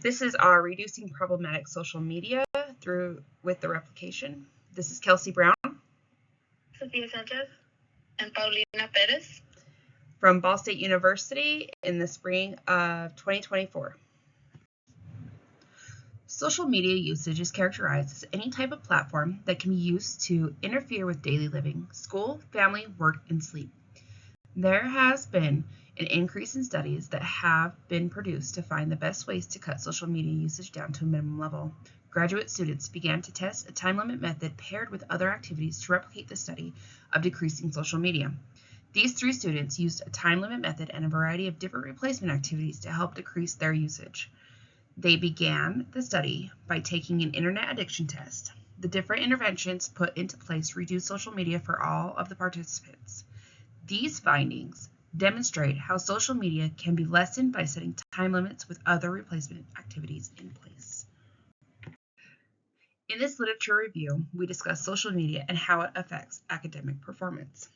This is our Reducing Problematic Social Media with the Replication. This is Kelsey Brown, Sofia Sanchez, and Paulina Perez from Ball State University in the spring of 2024. Social media usage is characterized as any type of platform that can be used to interfere with daily living, school, family, work, and sleep. There has been an increase in studies that have been produced to find the best ways to cut social media usage down to a minimum level. Graduate students began to test a time limit method paired with other activities to replicate the study of decreasing social media. These 3 students used a time limit method and a variety of different replacement activities to help decrease their usage. They began the study by taking an internet addiction test. The different interventions put into place reduced social media for all of the participants. These findings demonstrate how social media can be lessened by setting time limits with other replacement activities in place. In this literature review, we discuss social media and how it affects academic performance.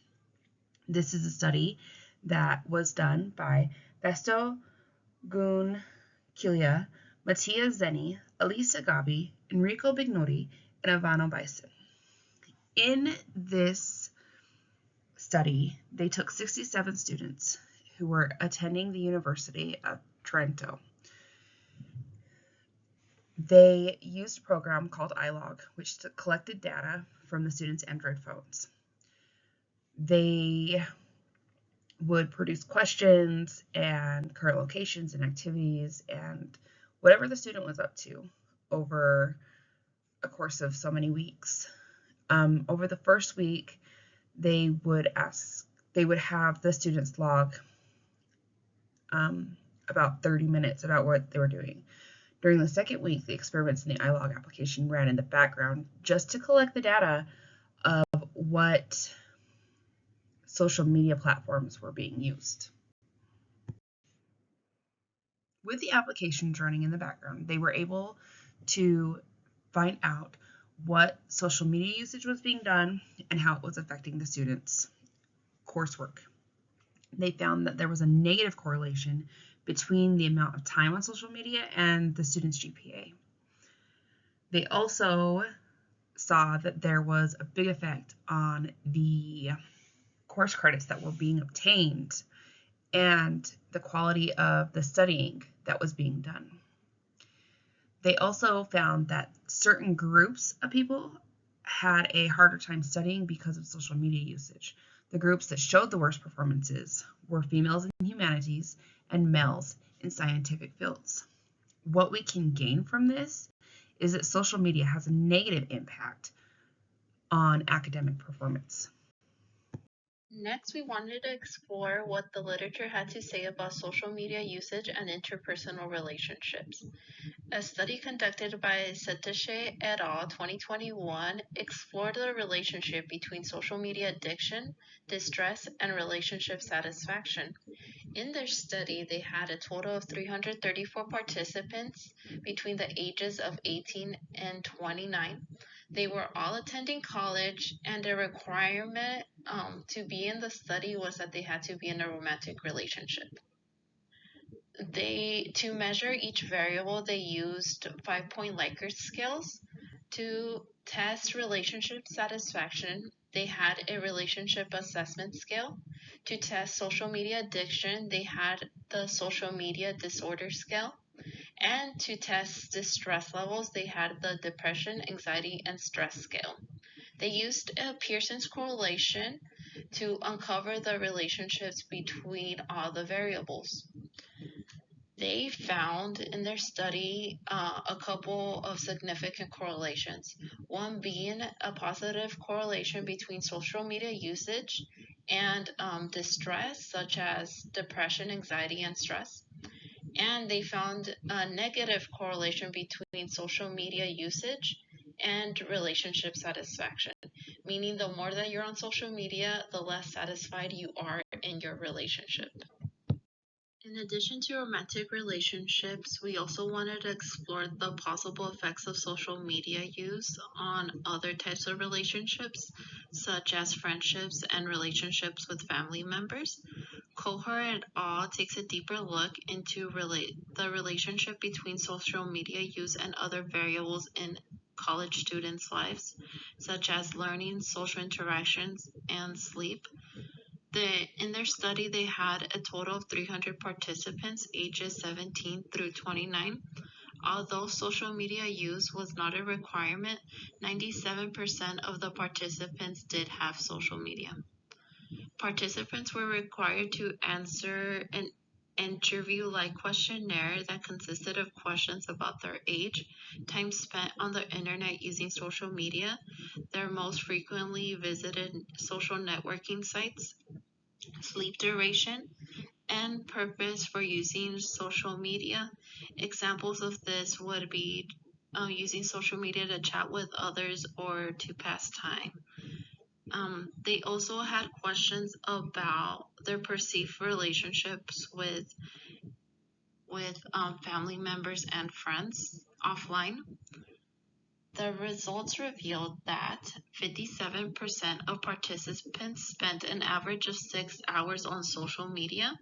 This is a study that was done by Vesto Gunkilia, Mattia Zeni, Elisa Gabi, Enrico Bignotti, and Ivano Bison. In this study, they took 67 students who were attending the University of Trento. They used a program called iLog, which collected data from the students' Android phones. They would produce questions and current locations and activities and whatever the student was up to over a course of so many weeks. Over the first week, they would have the students log about 30 minutes about what they were doing. During the second week, the experiments in the iLog application ran in the background just to collect the data of what social media platforms were being used. With the applications running in the background, they were able to find out what social media usage was being done and how it was affecting the students' coursework. They found that there was a negative correlation between the amount of time on social media and the student's GPA. They also saw that there was a big effect on the course credits that were being obtained and the quality of the studying that was being done. They also found that certain groups of people had a harder time studying because of social media usage. The groups that showed the worst performances were females in humanities and males in scientific fields. What we can gain from this is that social media has a negative impact on academic performance. Next, we wanted to explore what the literature had to say about social media usage and interpersonal relationships. A study conducted by Satish et al. 2021 explored the relationship between social media addiction, distress, and relationship satisfaction. In their study, they had a total of 334 participants between the ages of 18 and 29. They were all attending college, and the requirement to be in the study was that they had to be in a romantic relationship. To measure each variable, they used 5-point Likert scales. To test relationship satisfaction, they had a relationship assessment scale. To test social media addiction, they had the social media disorder scale. And to test distress levels, they had the depression, anxiety, and stress scale. They used a Pearson's correlation to uncover the relationships between all the variables. They found in their study a couple of significant correlations, one being a positive correlation between social media usage and distress, such as depression, anxiety, and stress. And they found a negative correlation between social media usage and relationship satisfaction, meaning the more that you're on social media, the less satisfied you are in your relationship. In addition to romantic relationships, we also wanted to explore the possible effects of social media use on other types of relationships, such as friendships and relationships with family members. Cohort et al. Takes a deeper look into the relationship between social media use and other variables in college students' lives, such as learning, social interactions, and sleep. In their study, they had a total of 300 participants ages 17 through 29. Although social media use was not a requirement, 97% of the participants did have social media. Participants were required to answer an interview-like questionnaire that consisted of questions about their age, time spent on the internet using social media, their most frequently visited social networking sites, sleep duration, and purpose for using social media. Examples of this would be using social media to chat with others or to pass time. They also had questions about their perceived relationships with family members and friends offline. The results revealed that 57% of participants spent an average of 6 hours on social media,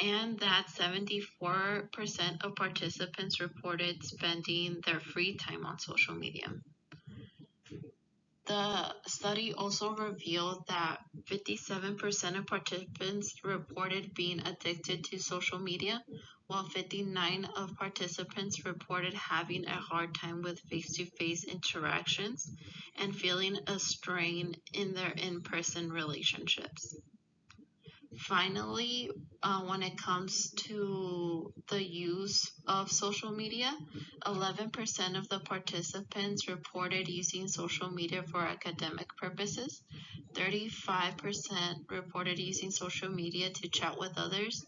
and that 74% of participants reported spending their free time on social media. The study also revealed that 57% of participants reported being addicted to social media, while 59% of participants reported having a hard time with face-to-face interactions and feeling a strain in their in-person relationships. Finally, when it comes to the use of social media, 11% of the participants reported using social media for academic purposes, 35% reported using social media to chat with others,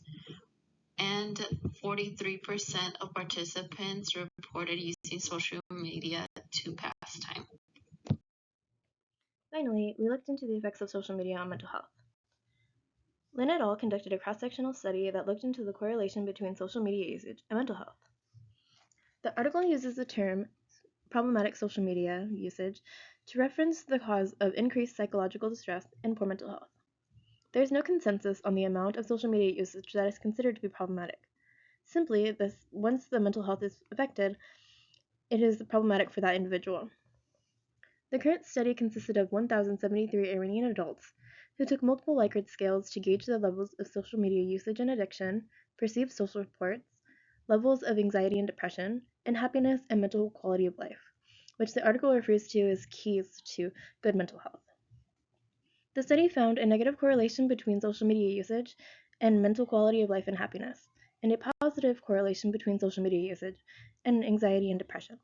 and 43% of participants reported using social media to pass time. Finally, we looked into the effects of social media on mental health. Lin et al. Conducted a cross-sectional study that looked into the correlation between social media usage and mental health. The article uses the term problematic social media usage to reference the cause of increased psychological distress and poor mental health. There is no consensus on the amount of social media usage that is considered to be problematic. Simply, once the mental health is affected, it is problematic for that individual. The current study consisted of 1,073 Iranian adults who took multiple Likert scales to gauge the levels of social media usage and addiction, perceived social reports, levels of anxiety and depression, and happiness and mental quality of life, which the article refers to as keys to good mental health. The study found a negative correlation between social media usage and mental quality of life and happiness, and a positive correlation between social media usage and anxiety and depression.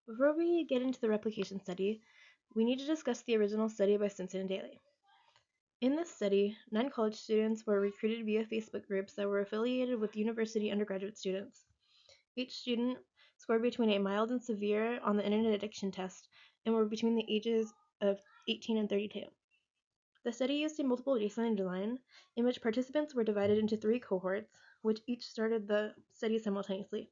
Before we get into the replication study, we need to discuss the original study by Stinson and Daly. In this study, 9 college students were recruited via Facebook groups that were affiliated with university undergraduate students. Each student scored between a mild and severe on the internet addiction test and were between the ages of 18 and 32. The study used a multiple baseline design in which participants were divided into 3 cohorts, which each started the study simultaneously.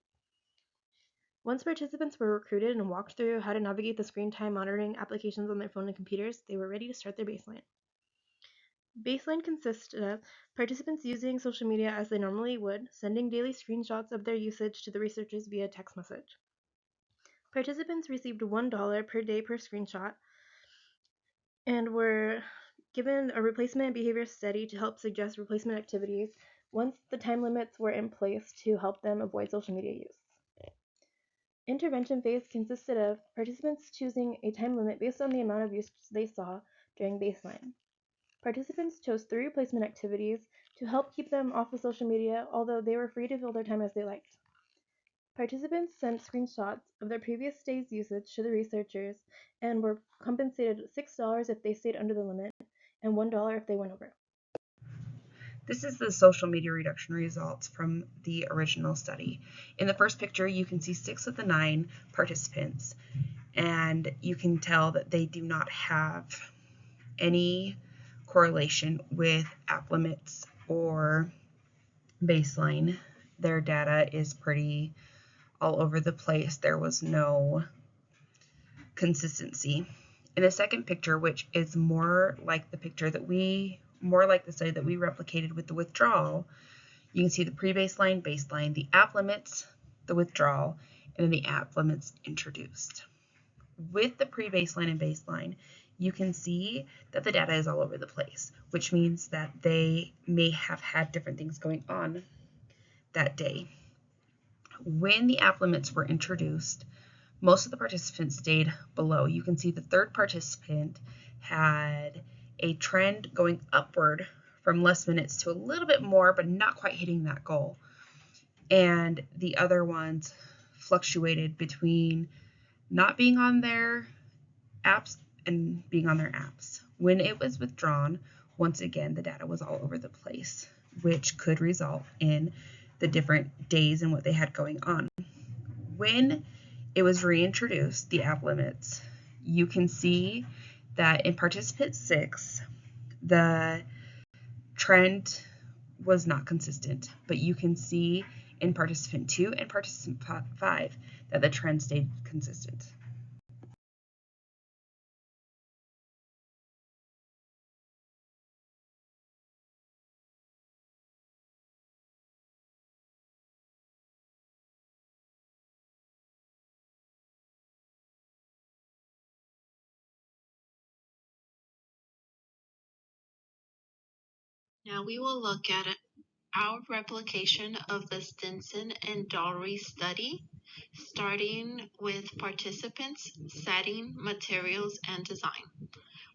Once participants were recruited and walked through how to navigate the screen time monitoring applications on their phone and computers, they were ready to start their baseline. Baseline consisted of participants using social media as they normally would, sending daily screenshots of their usage to the researchers via text message. Participants received $1 per day per screenshot and were given a replacement behavior study to help suggest replacement activities once the time limits were in place to help them avoid social media use. Intervention phase consisted of participants choosing a time limit based on the amount of use they saw during baseline. Participants chose 3 replacement activities to help keep them off of social media, although they were free to fill their time as they liked. Participants sent screenshots of their previous day's usage to the researchers and were compensated $6 if they stayed under the limit and $1 if they went over. This is the social media reduction results from the original study. In the first picture, you can see 6 of the 9 participants and you can tell that they do not have any correlation with app limits or baseline. Their data is pretty all over the place. There was no consistency. In the second picture, which is more like the study that we replicated with the withdrawal, you can see the pre-baseline, baseline, the app limits, the withdrawal, and then the app limits introduced. With the pre-baseline and baseline, you can see that the data is all over the place, which means that they may have had different things going on that day. When the app limits were introduced, most of the participants stayed below. You can see the third participant had a trend going upward from less minutes to a little bit more, but not quite hitting that goal. And the other ones fluctuated between not being on their apps and being on their apps. When it was withdrawn, once again, the data was all over the place, which could result in the different days and what they had going on. When it was reintroduced, the app limits, you can see that in participant 6, the trend was not consistent, but you can see in participant 2 and participant 5 that the trend stayed consistent. Now we will look at our replication of the Stinson and Dalry study, starting with participants, setting, materials, and design.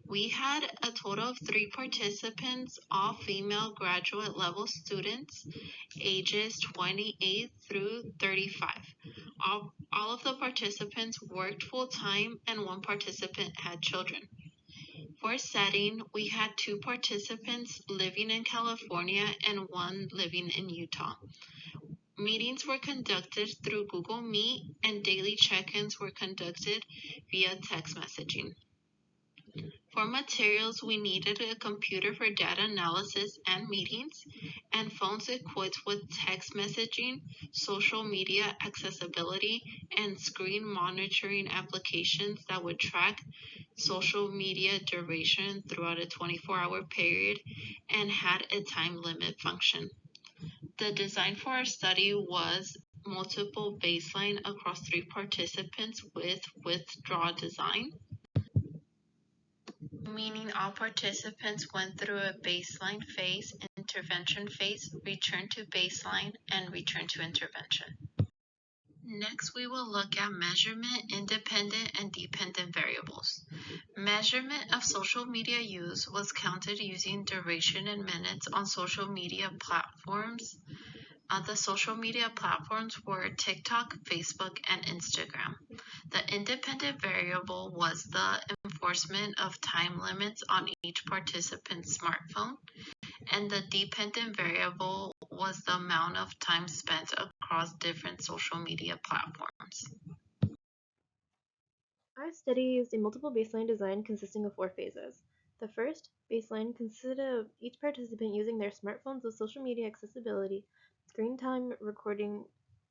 We had a total of 3 participants, all female graduate level students, ages 28 through 35. All of the participants worked full-time and 1 participant had children. For setting, we had 2 participants living in California and 1 living in Utah. Meetings were conducted through Google Meet and daily check-ins were conducted via text messaging. For materials, we needed a computer for data analysis and meetings, and phones equipped with text messaging, social media accessibility, and screen monitoring applications that would track social media duration throughout a 24-hour period and had a time limit function. The design for our study was multiple baseline across 3 participants with withdrawal design, meaning all participants went through a baseline phase, intervention phase, return to baseline, and return to intervention. Next, we will look at measurement, independent and dependent variables. Measurement of social media use was counted using duration in minutes on social media platforms. The social media platforms were TikTok, Facebook, and Instagram. The independent variable was the enforcement of time limits on each participant's smartphone, and the dependent variable was the amount of time spent across different social media platforms. Our study used a multiple baseline design consisting of 4 phases. The first baseline consisted of each participant using their smartphones with social media accessibility, screen time recording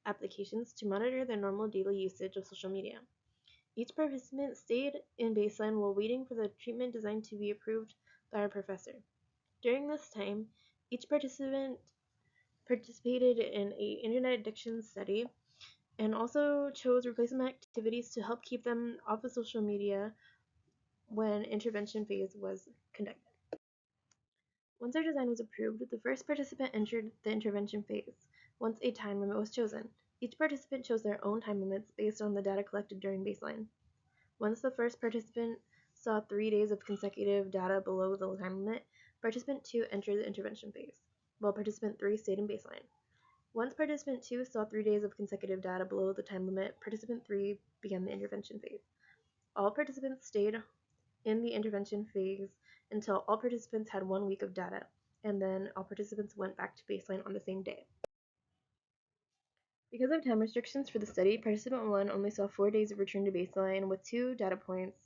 applications to monitor their normal daily usage of social media. Each participant stayed in baseline while waiting for the treatment design to be approved by our professor. During this time, each participant participated in an internet addiction study and also chose replacement activities to help keep them off of social media when intervention phase was conducted. Once our design was approved, the first participant entered the intervention phase. Once a time limit was chosen, each participant chose their own time limits based on the data collected during baseline. Once the first participant saw 3 days of consecutive data below the time limit, participant 2 entered the intervention phase, while participant 3 stayed in baseline. Once participant 2 saw 3 days of consecutive data below the time limit, participant 3 began the intervention phase. All participants stayed in the intervention phase until all participants had 1 week of data, and then all participants went back to baseline on the same day. Because of time restrictions for the study, participant 1 only saw 4 days of return to baseline with 2 data points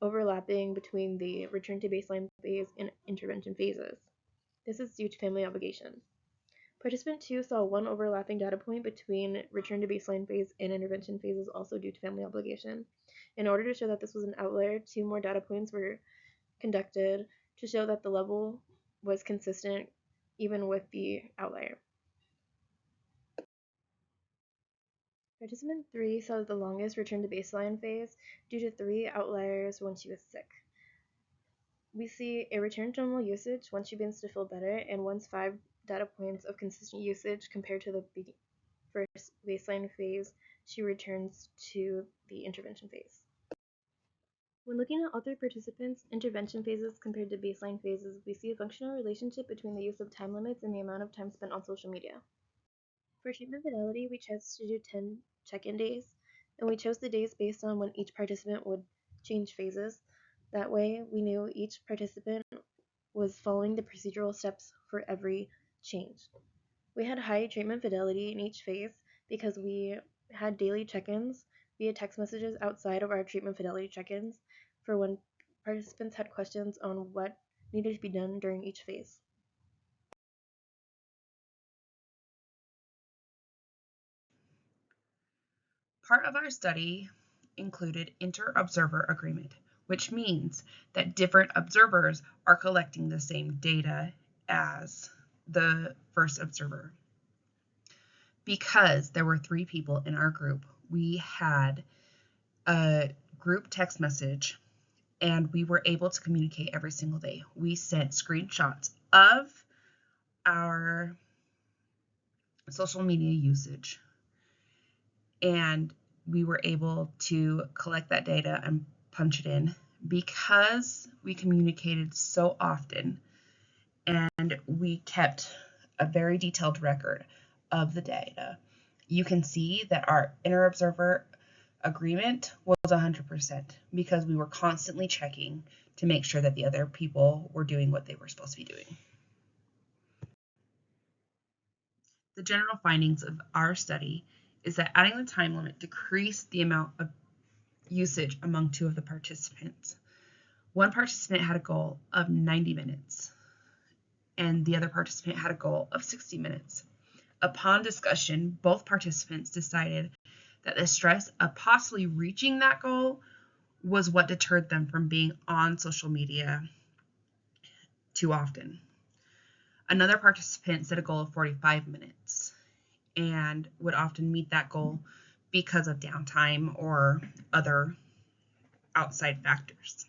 overlapping between the return to baseline phase and intervention phases. This is due to family obligation. Participant 2 saw 1 overlapping data point between return to baseline phase and intervention phases, also due to family obligation. In order to show that this was an outlier, 2 more data points were conducted to show that the level was consistent even with the outlier. Participant 3 saw the longest return to baseline phase due to 3 outliers when she was sick. We see a return to normal usage once she begins to feel better, and once 5 data points of consistent usage compared to the first baseline phase, she returns to the intervention phase. When looking at all 3 participants' intervention phases compared to baseline phases, we see a functional relationship between the use of time limits and the amount of time spent on social media. For treatment fidelity, we chose to do 10 check-in days, and we chose the days based on when each participant would change phases. That way, we knew each participant was following the procedural steps for every change. We had high treatment fidelity in each phase because we had daily check-ins via text messages outside of our treatment fidelity check-ins for when participants had questions on what needed to be done during each phase. Part of our study included inter-observer agreement, which means that different observers are collecting the same data as the first observer. Because there were 3 people in our group, we had a group text message and we were able to communicate every single day. We sent screenshots of our social media usage, and we were able to collect that data and punch it in. Because we communicated so often and we kept a very detailed record of the data, you can see that our inter-observer agreement was 100% because we were constantly checking to make sure that the other people were doing what they were supposed to be doing. The general findings of our study is that adding the time limit decreased the amount of usage among 2 of the participants. One participant had a goal of 90 minutes, and the other participant had a goal of 60 minutes. Upon discussion, both participants decided that the stress of possibly reaching that goal was what deterred them from being on social media too often. Another participant set a goal of 45 minutes and would often meet that goal because of downtime or other outside factors.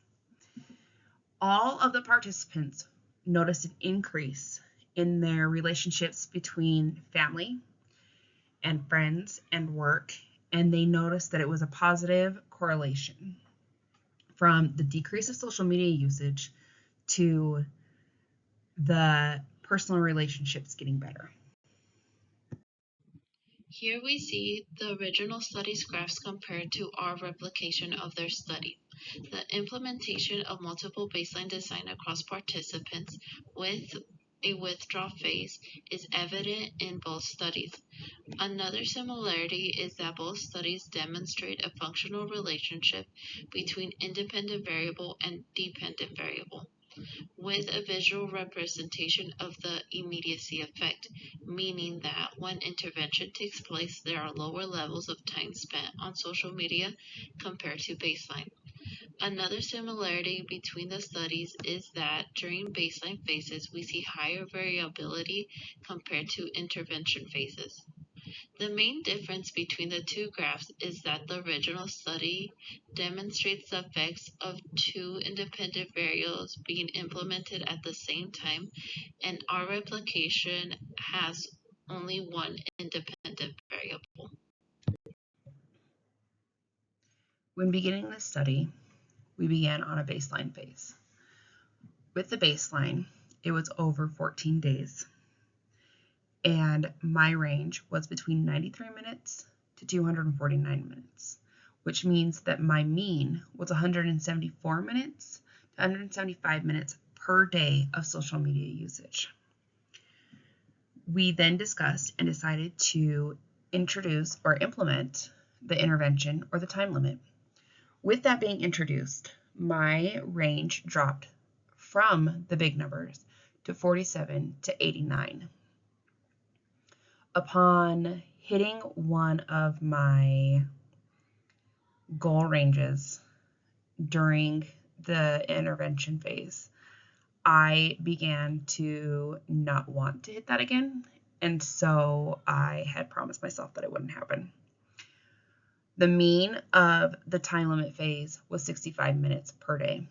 All of the participants noticed an increase in their relationships between family and friends and work, and they noticed that it was a positive correlation from the decrease of social media usage to the personal relationships getting better. Here we see the original study's graphs compared to our replication of their study. The implementation of multiple baseline design across participants with a withdrawal phase is evident in both studies. Another similarity is that both studies demonstrate a functional relationship between independent variable and dependent variable, with a visual representation of the immediacy effect, meaning that when intervention takes place, there are lower levels of time spent on social media compared to baseline. Another similarity between the studies is that during baseline phases, we see higher variability compared to intervention phases. The main difference between the 2 graphs is that the original study demonstrates the effects of 2 independent variables being implemented at the same time, and our replication has only 1 independent variable. When beginning this study, we began on a baseline phase. With the baseline, it was over 14 days, and my range was between 93 minutes to 249 minutes, which means that my mean was 174 minutes to 175 minutes per day of social media usage. We then discussed and decided to introduce or implement the intervention or the time limit. With that being introduced, my range dropped from the big numbers to 47 to 89. Upon hitting one of my goal ranges during the intervention phase, I began to not want to hit that again, and so I had promised myself that it wouldn't happen. The mean of the time limit phase was 65 minutes per day.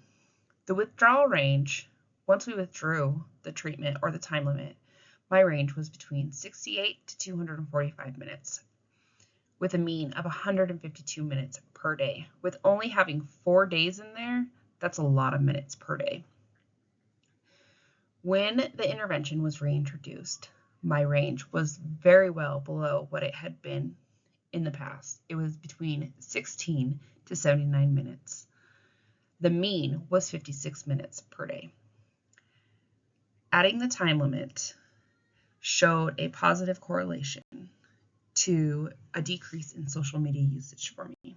The withdrawal range, once we withdrew the treatment or the time limit, my range was between 68 to 245 minutes, with a mean of 152 minutes per day. With only having 4 days in there, that's a lot of minutes per day. When the intervention was reintroduced, my range was very well below what it had been in the past. It was between 16 to 79 minutes. The mean was 56 minutes per day. Adding the time limit showed a positive correlation to a decrease in social media usage for me.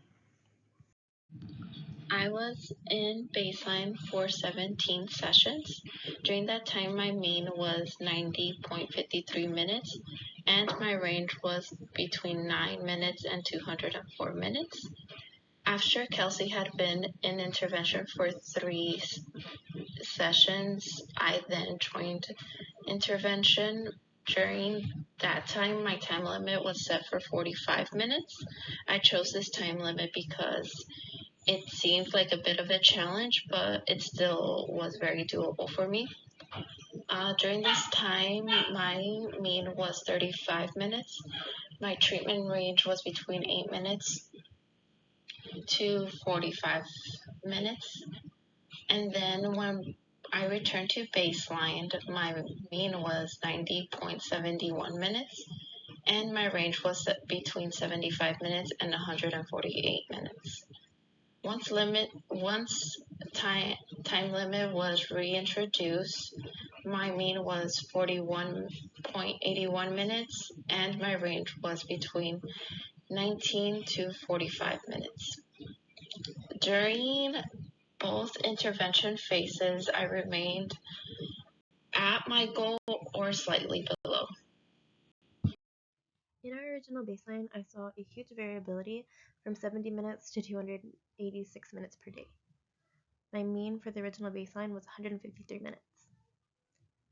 I was in baseline for 17 sessions. During that time, my mean was 90.53 minutes, and my range was between 9 minutes and 204 minutes. After Kelsey had been in intervention for 3 sessions, I then joined intervention. During that time, my time limit was set for 45 minutes. I chose this time limit because it seemed like a bit of a challenge, but it still was very doable for me. During this time, my mean was 35 minutes. My treatment range was between 8 minutes to 45 minutes. And then when I returned to baseline, my mean was 90.71 minutes, and my range was between 75 minutes and 148 minutes. Once time limit was reintroduced, my mean was 41.81 minutes, and my range was between 19 to 45 minutes. During both intervention phases, I remained at my goal or slightly below. In our original baseline, I saw a huge variability from 70 minutes to 286 minutes per day. My mean for the original baseline was 153 minutes.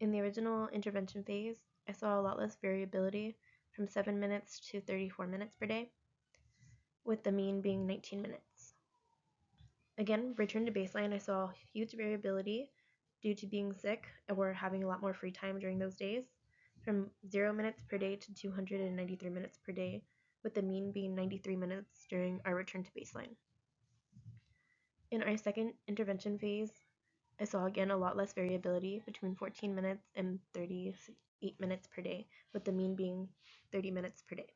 In the original intervention phase, I saw a lot less variability from 7 minutes to 34 minutes per day, with the mean being 19 minutes. Again, return to baseline, I saw huge variability due to being sick or having a lot more free time during those days, from 0 minutes per day to 293 minutes per day, with the mean being 93 minutes during our return to baseline. In our second intervention phase, I saw again a lot less variability between 14 minutes and 38 minutes per day, with the mean being 30 minutes per day.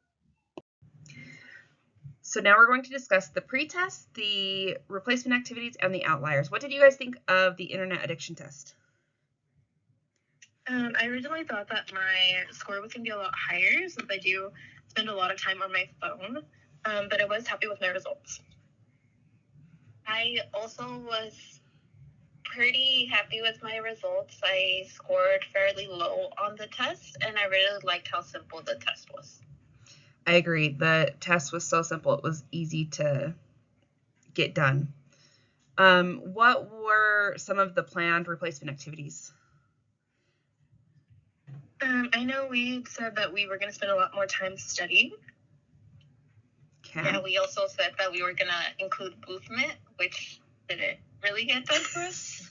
So now we're going to discuss the pretest, the replacement activities, and the outliers. What did you guys think of the internet addiction test? I originally thought that my score was going to be a lot higher since I do spend a lot of time on my phone, but I was happy with my results. I also was pretty happy with my results. I scored fairly low on the test, and I really liked how simple the test was. I agree. The test was so simple. It was easy to get done. What were some of the planned replacement activities? I know we said that we were going to spend a lot more time studying. Okay. Yeah, we also said that we were going to include movement, which didn't really get done for us.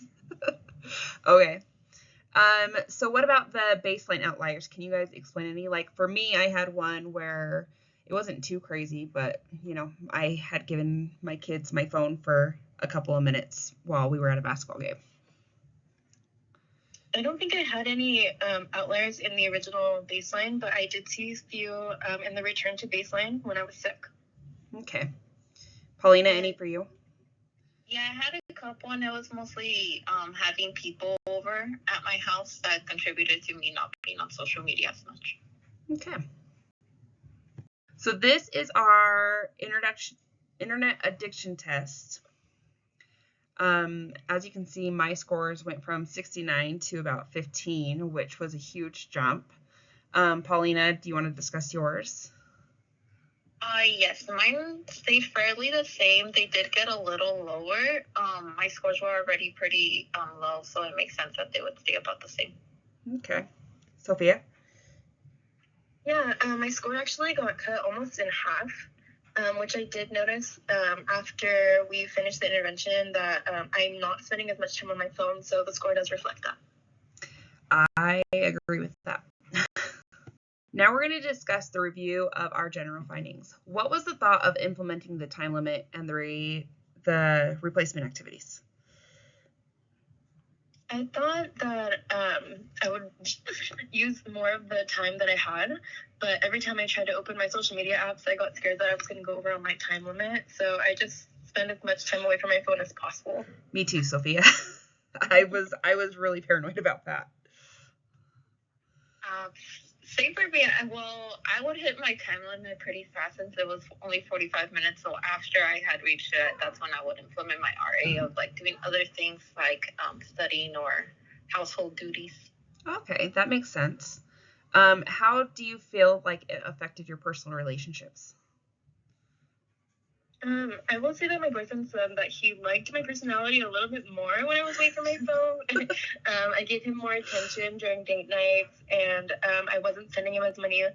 Okay. So what about the baseline outliers? Can you guys explain any? Like for me, I had one where it wasn't too crazy, but I had given my kids my phone for a couple of minutes while we were at a basketball game. I don't think I had any outliers in the original baseline, but I did see a few in the return to baseline when I was sick. Okay. Paulina, any for you? Yeah, I had a couple, and it was mostly having people over at my house that contributed to me not being on social media as much. Okay. So this is our internet addiction test. As you can see, my scores went from 69 to about 15, which was a huge jump. Paulina, do you want to discuss yours? Yes, mine stayed fairly the same. They did get a little lower. My scores were already pretty low, so it makes sense that they would stay about the same. Okay. Sophia? Yeah, my score actually got cut almost in half, which I did notice after we finished the intervention that I'm not spending as much time on my phone, so the score does reflect that. I agree with that. Now we're going to discuss the review of our general findings. What was the thought of implementing the time limit and the replacement activities? I thought that I would use more of the time that I had, but every time I tried to open my social media apps, I got scared that I was going to go over on my time limit, so I just spent as much time away from my phone as possible. Me too, Sophia. I was really paranoid about that. Same for me. I would hit my time limit pretty fast since it was only 45 minutes. So after I had reached it, that's when I would implement my RA of like doing other things like studying or household duties. Okay, that makes sense. How do you feel like it affected your personal relationships? I will say that my boyfriend said that he liked my personality a little bit more when I was away from my phone. I gave him more attention during date nights, and I wasn't sending him as many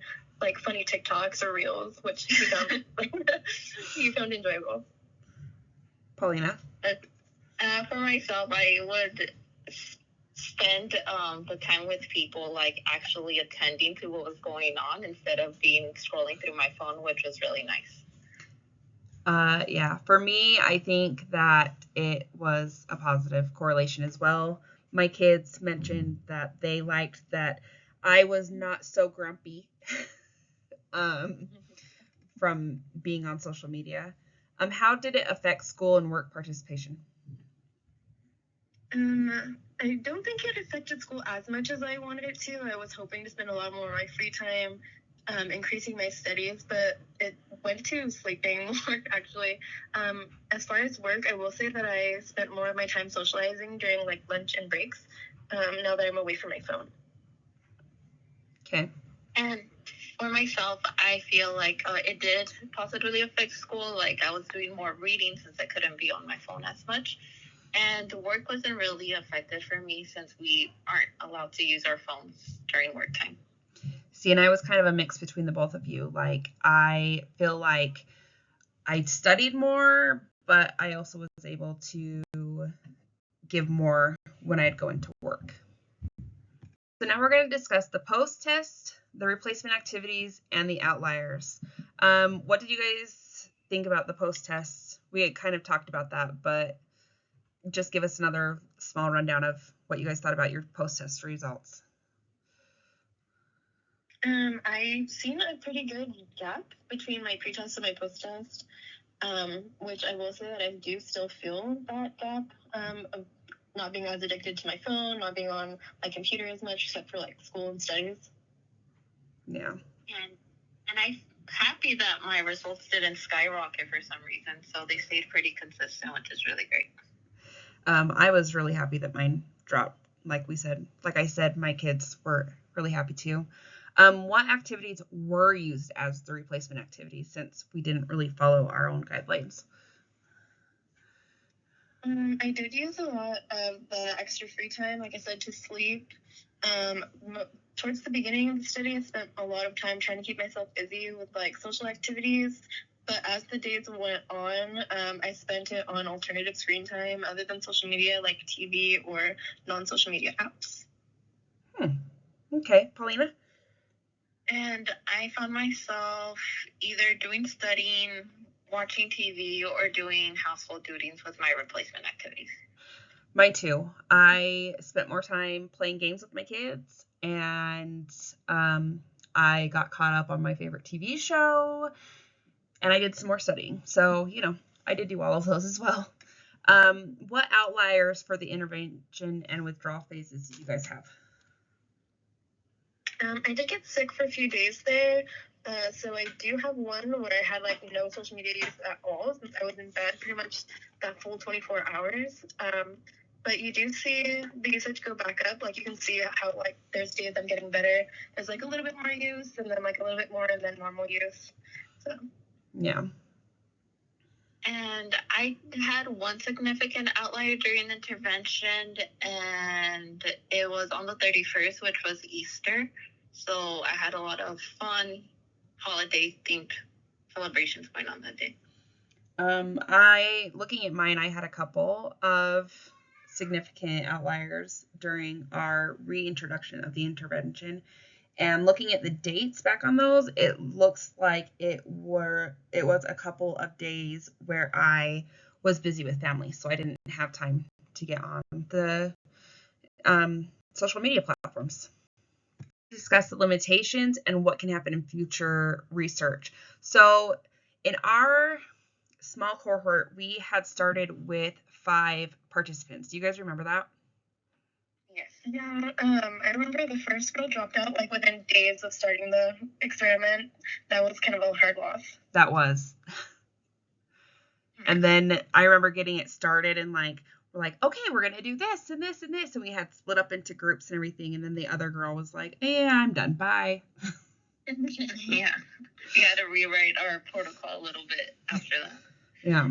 like funny TikToks or reels, which he found enjoyable. Paulina? For myself, I would spend the time with people like actually attending to what was going on instead of scrolling through my phone, which was really nice. Yeah, for me, I think that it was a positive correlation as well. My kids mentioned that they liked that I was not so grumpy from being on social media. How did it affect school and work participation? I don't think it affected school as much as I wanted it to. I was hoping to spend a lot more of my free time increasing my studies, but it went to sleeping more, actually. As far as work, I will say that I spent more of my time socializing during like lunch and breaks now that I'm away from my phone. Okay. And for myself, I feel like it did positively affect school. Like I was doing more reading since I couldn't be on my phone as much. And work wasn't really affected for me since we aren't allowed to use our phones during work time. See, and I was kind of a mix between the both of you. Like, I feel like I studied more, but I also was able to give more when I'd go into work. So now we're going to discuss the post-test, the replacement activities, and the outliers. What did you guys think about the post-test? We had kind of talked about that, but just give us another small rundown of what you guys thought about your post-test results. I've seen a pretty good gap between my pre-test and my post-test, which I will say that I do still feel that gap of not being as addicted to my phone, not being on my computer as much, except for like school and studies. Yeah. And I'm happy that my results didn't skyrocket for some reason, so they stayed pretty consistent, which is really great. I was really happy that mine dropped. Like I said, my kids were really happy too. What activities were used as the replacement activities since we didn't really follow our own guidelines? I did use a lot of the extra free time, like I said, to sleep. Towards the beginning of the study, I spent a lot of time trying to keep myself busy with like social activities. But as the days went on, I spent it on alternative screen time other than social media, like TV or non-social media apps. Okay, Paulina? And I found myself either doing studying, watching TV, or doing household duties with my replacement activities. Mine too. I spent more time playing games with my kids, and I got caught up on my favorite TV show, and I did some more studying. So, I did do all of those as well. What outliers for the intervention and withdrawal phases do you guys have? I did get sick for a few days there. So I do have one where I had like no social media use at all since I was in bed pretty much that full 24 hours. But you do see the usage go back up. Like you can see how like there's days I'm getting better. There's like a little bit more use and then like a little bit more and then normal use. So Yeah. And I had one significant outlier during the intervention, and it was on the 31st, which was Easter. So I had a lot of fun holiday-themed celebrations going on that day. Looking at mine, I had a couple of significant outliers during our reintroduction of the intervention. And looking at the dates back on those, it looks like it was a couple of days where I was busy with family, so I didn't have time to get on the social media platforms. Discuss the limitations and what can happen in future research. So in our small cohort, we had started with 5 participants. Do you guys remember that? Yes. Yeah, I remember the first girl dropped out like within days of starting the experiment. That was kind of a hard loss. That was. And then I remember getting it started and like, we're like, okay, we're going to do this and this and this. And we had split up into groups and everything. And then the other girl was like, yeah, I'm done. Bye. Yeah. We had to rewrite our protocol a little bit after that. Yeah.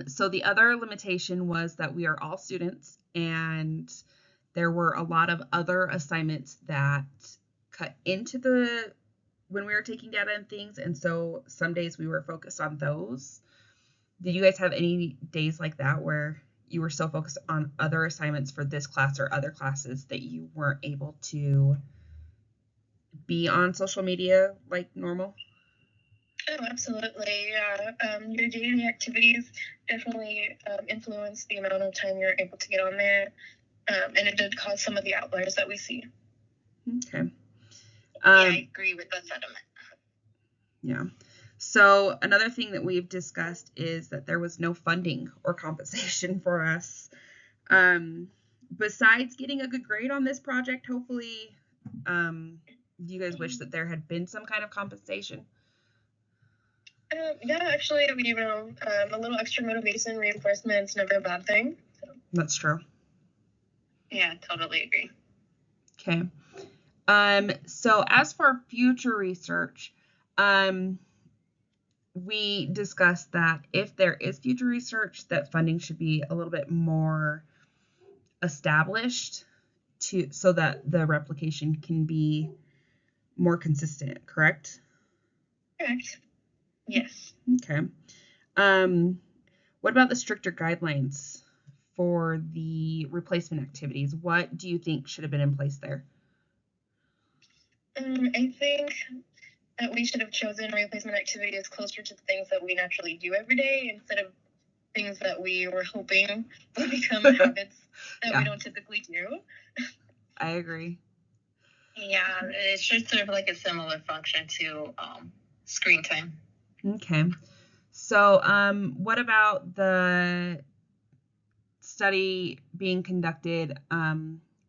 So the other limitation was that we are all students, and there were a lot of other assignments that cut into when we were taking data and things, and so some days we were focused on those. Did you guys have any days like that where you were so focused on other assignments for this class or other classes that you weren't able to be on social media like normal? Oh, absolutely. Yeah. Your daily activities definitely influence the amount of time you're able to get on there. And it did cause some of the outliers that we see. Okay. I agree with the sentiment. Yeah. So another thing that we've discussed is that there was no funding or compensation for us. Besides getting a good grade on this project, hopefully, do you guys wish that there had been some kind of compensation? Yeah, actually, a little extra motivation, reinforcement is never a bad thing. So. That's true. Yeah, totally agree. Okay. So as for future research, we discussed that if there is future research, that funding should be a little bit more established so that the replication can be more consistent, correct? Correct. Yes. Okay. What about the stricter guidelines for the replacement activities? What do you think should have been in place there? I think that we should have chosen replacement activities closer to the things that we naturally do every day instead of things that we were hoping would become habits that we don't typically do. I agree. Yeah, it should serve like a similar function to screen time. Okay. So what about the study being conducted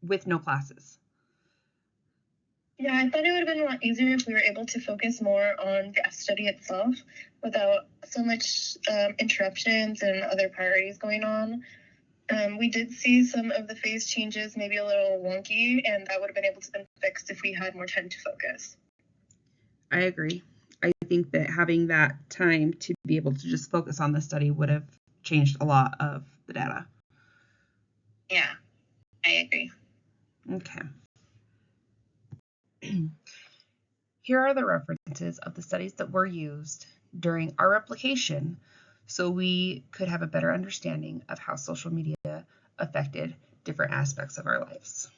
with no classes? Yeah, I thought it would have been a lot easier if we were able to focus more on the study itself without so much interruptions and other priorities going on. We did see some of the phase changes maybe a little wonky, and that would have been able to been fixed if we had more time to focus. I agree. I think that having that time to be able to just focus on the study would have changed a lot of the data. Yeah, I agree. Okay. Here are the references of the studies that were used during our replication so we could have a better understanding of how social media affected different aspects of our lives.